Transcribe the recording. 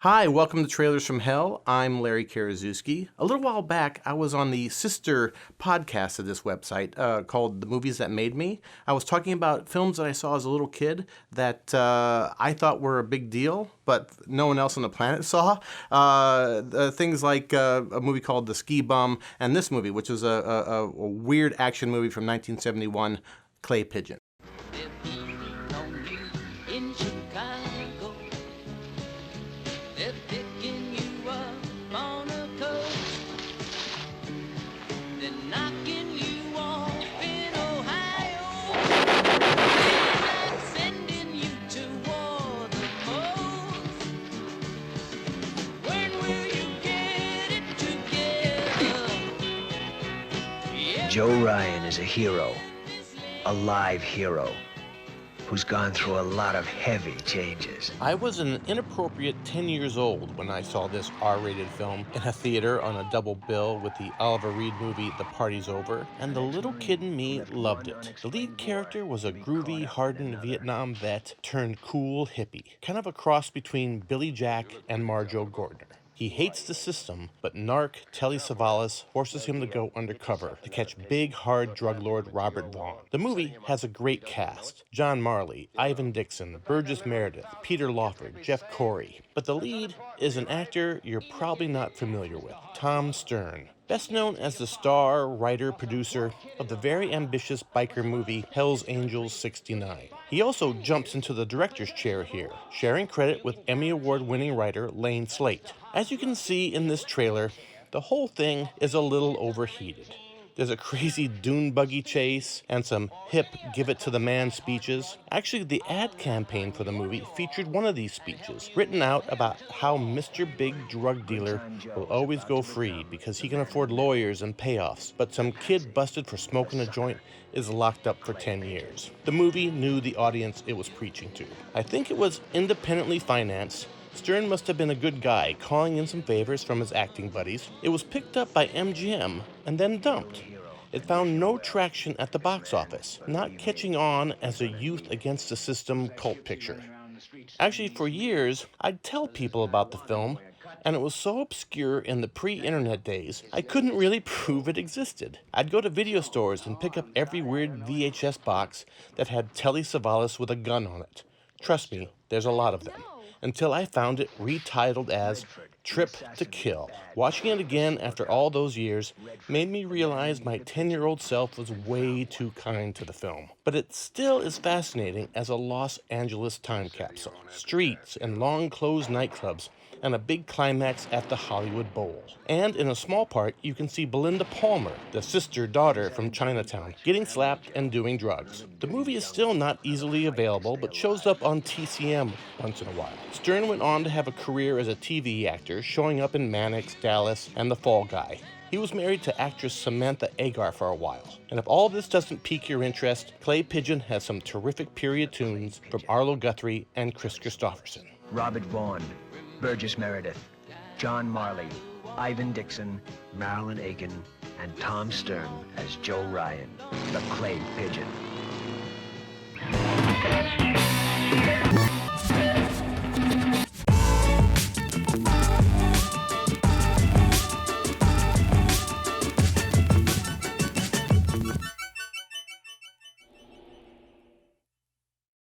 Hi, welcome to Trailers from Hell. I'm Larry Karaszewski. A little while back, I was on the sister podcast of this website called The Movies That Made Me. I was talking about films that I saw as a little kid that I thought were a big deal, but no one else on the planet saw. Things like a movie called The Ski Bum, and this movie, which was a weird action movie from 1971, Clay Pigeon. Joe Ryan is a hero, a live hero, who's gone through a lot of heavy changes. I was an inappropriate 10 years old when I saw this R-rated film in a theater on a double bill with the Oliver Reed movie The Party's Over, and the little kid in me loved it. The lead character was a groovy, hardened Vietnam vet turned cool hippie, kind of a cross between Billy Jack and Marjo Gardner. He hates the system, but narc Telly Savalas forces him to go undercover to catch big, hard drug lord Robert Vaughn. The movie has a great cast: John Marley, Ivan Dixon, Burgess Meredith, Peter Lawford, Jeff Corey. But the lead is an actor you're probably not familiar with, Tom Stern. Best known as the star, writer, producer of the very ambitious biker movie Hell's Angels 69. He also jumps into the director's chair here, sharing credit with Emmy Award-winning writer Lane Slate. As you can see in this trailer, the whole thing is a little overheated. There's a crazy dune buggy chase and some hip give it to the man speeches. Actually, the ad campaign for the movie featured one of these speeches, written out about how Mr. Big Drug Dealer will always go free because he can afford lawyers and payoffs, but some kid busted for smoking a joint is locked up for 10 years. The movie knew the audience it was preaching to. I think it was independently financed. Stern must have been a good guy, calling in some favors from his acting buddies. It was picked up by MGM and then dumped. It found no traction at the box office, not catching on as a youth against the system cult picture. Actually, for years, I'd tell people about the film, and it was so obscure in the pre-internet days, I couldn't really prove it existed. I'd go to video stores and pick up every weird VHS box that had Telly Savalas with a gun on it. Trust me, there's a lot of them. Until I found it retitled as Trip to Kill. Watching it again after all those years made me realize my 10-year-old self was way too kind to the film. But it still is fascinating as a Los Angeles time capsule. Streets and long-closed nightclubs, and a big climax at the Hollywood Bowl. And in a small part, you can see Belinda Palmer, the sister-daughter from Chinatown, getting slapped and doing drugs. The movie is still not easily available, but shows up on TCM once in a while. Stern went on to have a career as a TV actor, showing up in Mannix, Dallas, and The Fall Guy. He was married to actress Samantha Agar for a while. And if all this doesn't pique your interest, Clay Pigeon has some terrific period tunes from Arlo Guthrie and Chris Christopherson. Robert Vaughn, Burgess Meredith, John Marley, Ivan Dixon, Marilyn Aiken, and Tom Stern as Joe Ryan, the Clay Pigeon.